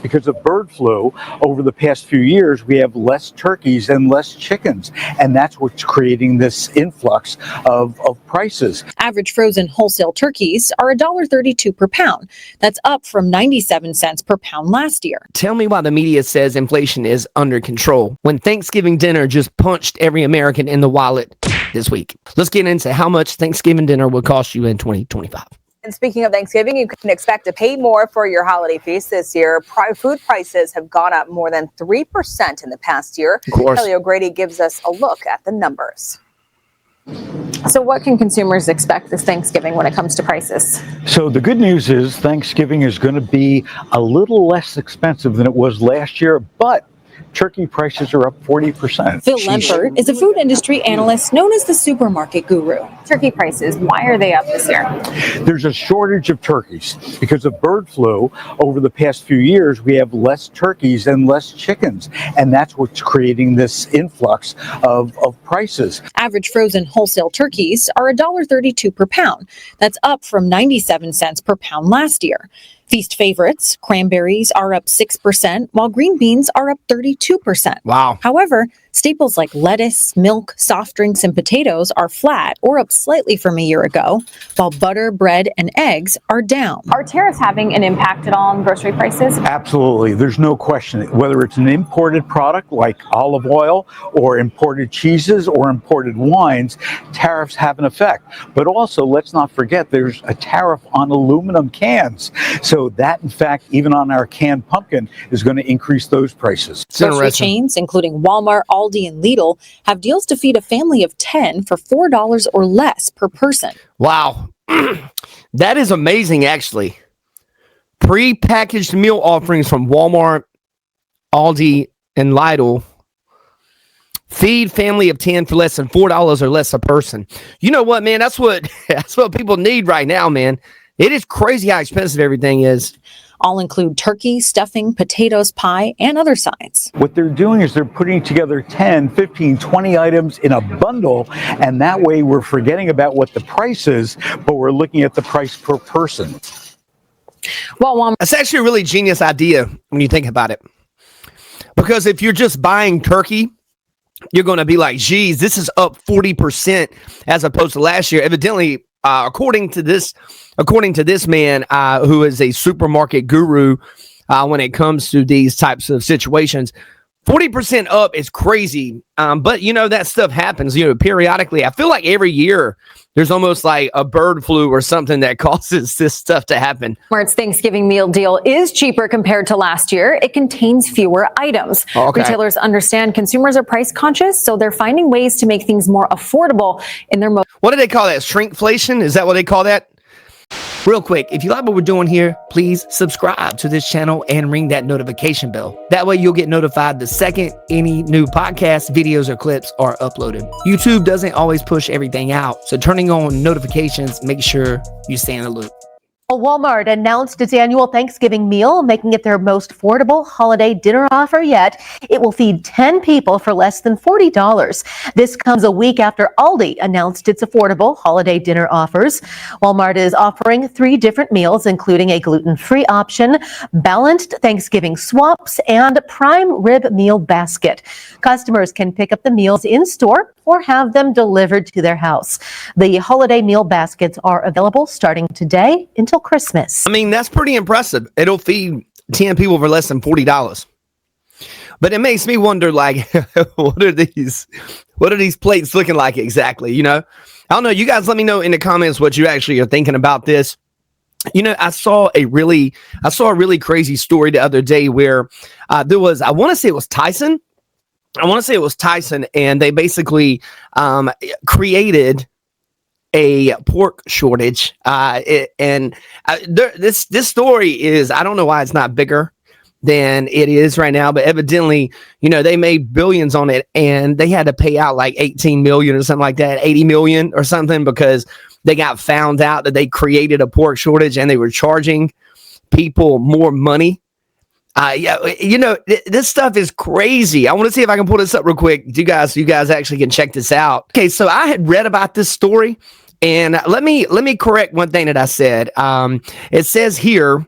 Because of bird flu, over the past few years, we have less turkeys and less chickens. And that's what's creating this influx of prices. Average frozen wholesale turkeys are $1.32 per pound. That's up from 97 cents per pound last year. Tell me why the media says inflation is under control when Thanksgiving dinner just punched every American in the wallet this week. Let's get into how much Thanksgiving dinner will cost you in 2025. And speaking of Thanksgiving, you can expect to pay more for your holiday feast this year. Food prices have gone up more than 3% in the past year. Of course. Kelly O'Grady gives us a look at the numbers. So what can consumers expect this Thanksgiving when it comes to prices? So the good news is Thanksgiving is going to be a little less expensive than it was last year, but turkey prices are up 40%. Phil Lempert is a food industry analyst known as the supermarket guru. Turkey prices, why are they up this year? There's a shortage of turkeys because of bird flu. Over the past few years, we have less turkeys and less chickens. And that's what's creating this influx of prices. Average frozen wholesale turkeys are $1.32 per pound. That's up from 97 cents per pound last year. Feast favorites, cranberries, are up 6%, while green beans are up 32%. Wow. However, staples like lettuce, milk, soft drinks, and potatoes are flat or up slightly from a year ago, while butter, bread, and eggs are down. Are tariffs having an impact at all on grocery prices? Absolutely. There's no question. Whether it's an imported product like olive oil or imported cheeses or imported wines, tariffs have an effect. But also, let's not forget, there's a tariff on aluminum cans. So that, in fact, even on our canned pumpkin, is going to increase those prices. Grocery chains, including Walmart, Aldi, and Lidl, have deals to feed a family of 10 for $4 or less per person. Wow. That is amazing, actually. Pre-packaged meal offerings from Walmart, Aldi, and Lidl. Feed family of 10 for less than $4 or less a person. You know what, man? That's what people need right now, man. It is crazy how expensive everything is. All include turkey, stuffing, potatoes, pie, and other sides. What they're doing is they're putting together 10, 15, 20 items in a bundle, and that way we're forgetting about what the price is, but we're looking at the price per person. Well, That's actually a really genius idea when you think about it. Because if you're just buying turkey, you're going to be like, geez, this is up 40% as opposed to last year. Evidently, according to this man who is a supermarket guru when it comes to these types of situations, 40% up is crazy. But you know, that stuff happens, you know, periodically. I feel like every year there's almost like a bird flu or something that causes this stuff to happen. Walmart's Thanksgiving meal deal is cheaper compared to last year. It contains fewer items. Okay. Retailers understand consumers are price conscious, so they're finding ways to make things more affordable in their What do they call that? Shrinkflation? Is that what they call that? Real quick, if you like what we're doing here, please subscribe to this channel and ring that notification bell. That way you'll get notified the second any new podcast, videos, or clips are uploaded. YouTube doesn't always push everything out, so turning on notifications, make sure you stay in the loop. Walmart announced its annual Thanksgiving meal, making it their most affordable holiday dinner offer yet. It will feed 10 people for less than $40. This comes a week after Aldi announced its affordable holiday dinner offers. Walmart is offering 3 different meals, including a gluten-free option, balanced Thanksgiving swaps, and prime rib meal basket. Customers can pick up the meals in-store or have them delivered to their house. The holiday meal baskets are available starting today until Christmas. I mean, that's pretty impressive. It'll feed 10 people for less than $40. But it makes me wonder, like, what are these plates looking like exactly? You know, I don't know. You guys let me know in the comments what you actually are thinking about this. You know, I saw a really crazy story the other day where there was, I want to say it was Tyson, and they basically created a pork shortage. This story is, I don't know why it's not bigger than it is right now, but evidently, you know, they made billions on it and they had to pay out like 18 million or something like that, 80 million or something, because they got found out that they created a pork shortage and they were charging people more money. Yeah, you know, this stuff is crazy. I want to see if I can pull this up real quick. You guys actually can check this out. Okay, so I had read about this story, and let me correct one thing that I said. It says here,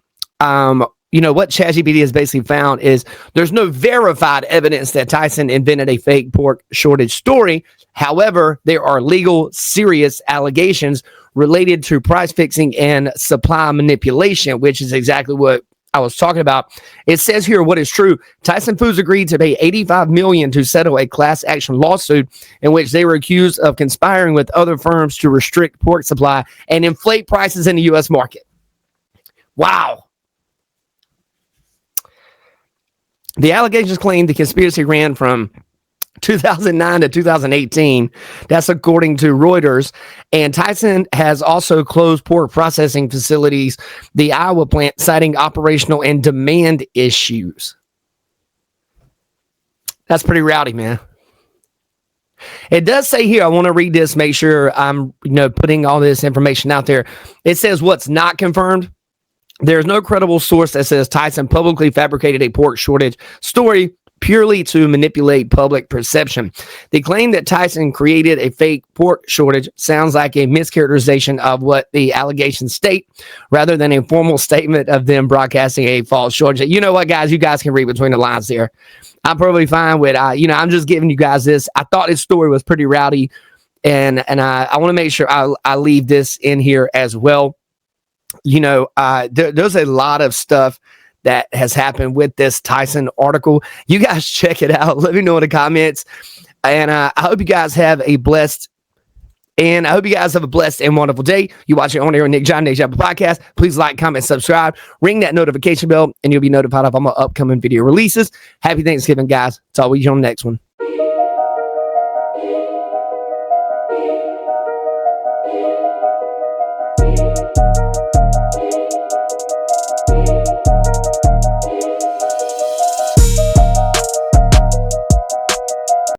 what ChatGPT has basically found is there's no verified evidence that Tyson invented a fake pork shortage story. However, there are legal, serious allegations related to price fixing and supply manipulation, which is exactly what I was talking about. It says here what is true. Tyson Foods agreed to pay $85 million to settle a class action lawsuit in which they were accused of conspiring with other firms to restrict pork supply and inflate prices in the U.S. market. Wow. The allegations claim the conspiracy ran from 2009 to 2018. That's according to Reuters. And Tyson has also closed pork processing facilities, the Iowa plant, citing operational and demand issues. That's pretty rowdy, man. It does say here, I want to read this, make sure I'm putting all this information out there. It says what's not confirmed. There's no credible source that says Tyson publicly fabricated a pork shortage story purely to manipulate public perception. The claim that Tyson created a fake pork shortage sounds like a mischaracterization of what the allegations state, rather than a formal statement of them broadcasting a false shortage. You know what, guys? You guys can read between the lines there. I'm probably fine with, I'm just giving you guys this. I thought his story was pretty rowdy, and I want to make sure I leave this in here as well. There's a lot of stuff that has happened with this Tyson article. You guys check it out. Let me know in the comments. And I hope you guys have a blessed and wonderful day. You watch it on here on Nick John podcast. Please like, comment, subscribe, ring that notification bell, and you'll be notified of all my upcoming video releases. Happy Thanksgiving, guys. It's always on the next one.